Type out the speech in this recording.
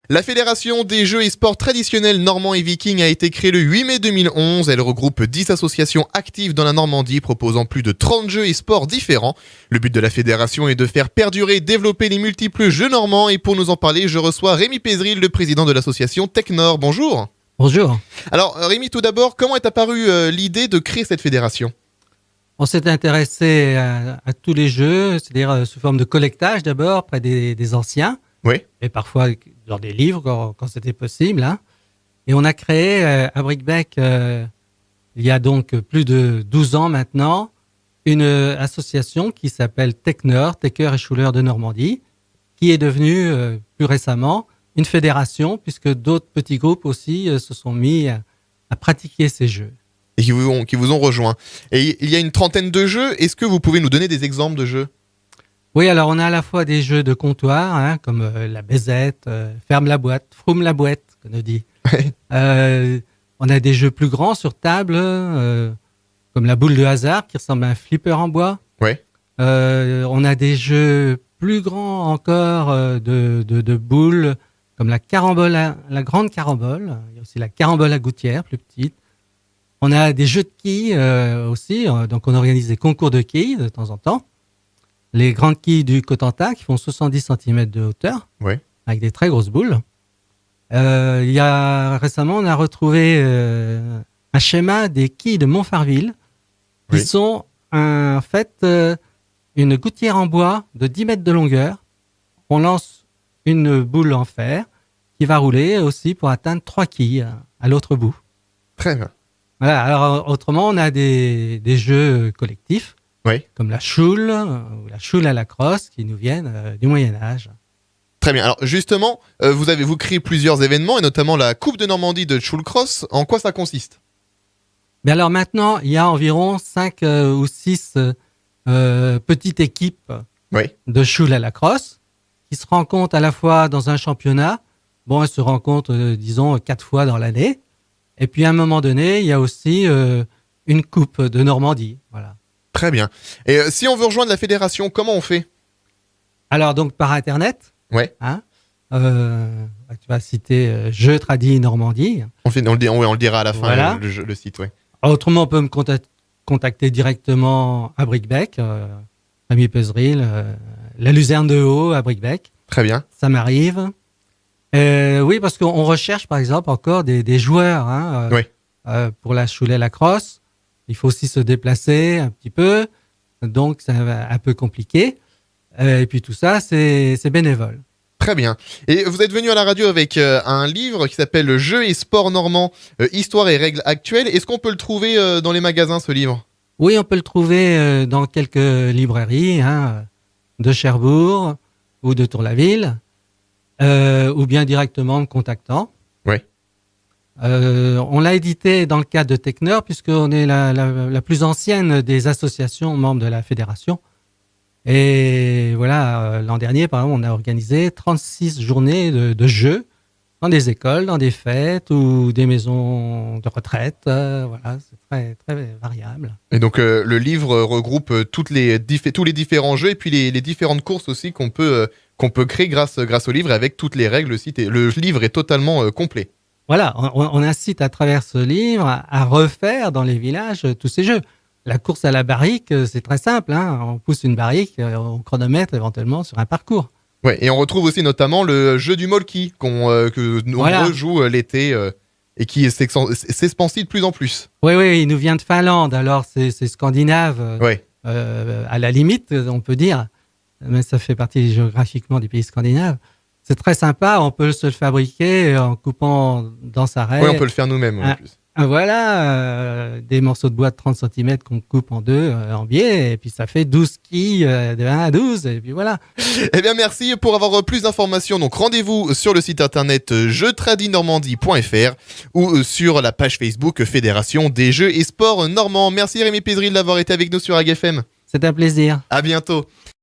La Fédération des jeux et sports traditionnels normands et vikings a été créée le 8 mai 2011. Elle regroupe 10 associations actives dans la Normandie proposant plus de 30 jeux et sports différents. Le but de la fédération est de faire perdurer et développer les multiples jeux normands. Et pour nous en parler, je reçois Rémi Pézeril, le président de l'association Technor. Bonjour. Bonjour. Alors Rémi, tout d'abord, comment est apparue l'idée de créer cette fédération ? On s'est intéressé à tous les jeux, c'est-à-dire sous forme de collectage d'abord, près des anciens. Oui. Et parfois dans des livres quand c'était possible. Hein. Et on a créé à Bricbec, il y a donc plus de 12 ans maintenant, une association qui s'appelle Technor, Tecker et Schuler de Normandie, qui est devenue plus récemment une fédération, puisque d'autres petits groupes aussi se sont mis à pratiquer ces jeux. Et qui vous ont rejoint. Et il y a une trentaine de jeux. Est-ce que vous pouvez nous donner des exemples de jeux ? Oui, alors on a à la fois des jeux de comptoir, hein, comme la Bézette, Ferme la boîte, Froume la boîte, qu'on nous dit. On a des jeux plus grands sur table, comme la boule de hasard, qui ressemble à un flipper en bois. Ouais. On a des jeux plus grands encore de boules, comme la carambole, la grande carambole. Il y a aussi la carambole à gouttière, plus petite. On a des jeux de quilles aussi, donc on organise des concours de quilles de temps en temps. Les grandes quilles du Cotentin qui font 70 cm de hauteur, ouais, avec des très grosses boules. Récemment, on a retrouvé un schéma des quilles de Montfarville qui sont en fait une gouttière en bois de 10 mètres de longueur. On lance une boule en fer qui va rouler aussi pour atteindre 3 quilles à l'autre bout. Très bien. Voilà. Alors autrement, on a des jeux collectifs. Oui. Comme la choule ou la choule à la crosse qui nous viennent du Moyen-Âge. Très bien. Alors justement, vous créez plusieurs événements et notamment la Coupe de Normandie de Choule Cross. En quoi ça consiste ? Mais alors maintenant, il y a environ 5 ou 6 petites équipes de choule à la crosse qui se rencontrent à la fois dans un championnat. Bon, elles se rencontrent, disons, 4 fois dans l'année. Et puis à un moment donné, il y a aussi une Coupe de Normandie. Voilà. Très bien. Et si on veut rejoindre la fédération, comment on fait ? Alors, donc, par Internet. Ouais. Hein, tu vas citer Jeux Tradi Normandie. On le dira à la fin, voilà. le site, oui. Autrement, on peut me contacter directement à Bricbec, Rémi Pézeril, la Luzerne de Haut à Bricbec. Très bien. Ça m'arrive. Oui, parce qu'on recherche, par exemple, encore des joueurs hein, pour la Choulet la crosse. Il faut aussi se déplacer un petit peu, donc c'est un peu compliqué. Et puis tout ça, c'est bénévole. Très bien. Et vous êtes venu à la radio avec un livre qui s'appelle Jeux et sports normands, histoire et règles actuelles. Est-ce qu'on peut le trouver dans les magasins, ce livre ? Oui, on peut le trouver dans quelques librairies de Cherbourg ou de Tour-la-Ville, ou bien directement en me contactant. Oui. On l'a édité dans le cadre de Technor, puisqu'on est la plus ancienne des associations membres de la fédération. Et voilà, l'an dernier, par exemple, on a organisé 36 journées de jeux dans des écoles, dans des fêtes ou des maisons de retraite. Voilà, c'est très, très variable. Et donc, le livre regroupe tous les différents jeux et puis les différentes courses aussi qu'on peut créer grâce au livre avec toutes les règles citées. Le livre est totalement complet. Voilà, on incite à travers ce livre à refaire dans les villages tous ces jeux. La course à la barrique, c'est très simple. Hein. On pousse une barrique, on chronomètre éventuellement sur un parcours. Ouais, et on retrouve aussi notamment le jeu du molki que nombreux jouent l'été et qui s'expansit de plus en plus. Oui, il nous vient de Finlande, alors c'est scandinave. À la limite, on peut dire, mais ça fait partie géographiquement des pays scandinaves. C'est très sympa, on peut se le fabriquer en coupant dans sa raie. Oui, on peut le faire nous-mêmes en plus. Voilà, des morceaux de bois de 30 cm qu'on coupe en deux en biais, et puis ça fait 12 quilles de 1 à 12, et puis voilà. Eh bien, merci. Pour avoir plus d'informations, donc rendez-vous sur le site internet jeuxtradinormandie.fr ou sur la page Facebook Fédération des Jeux et Sports Normands. Merci Rémi Pézeril d'avoir été avec nous sur AgFM. C'est un plaisir. À bientôt.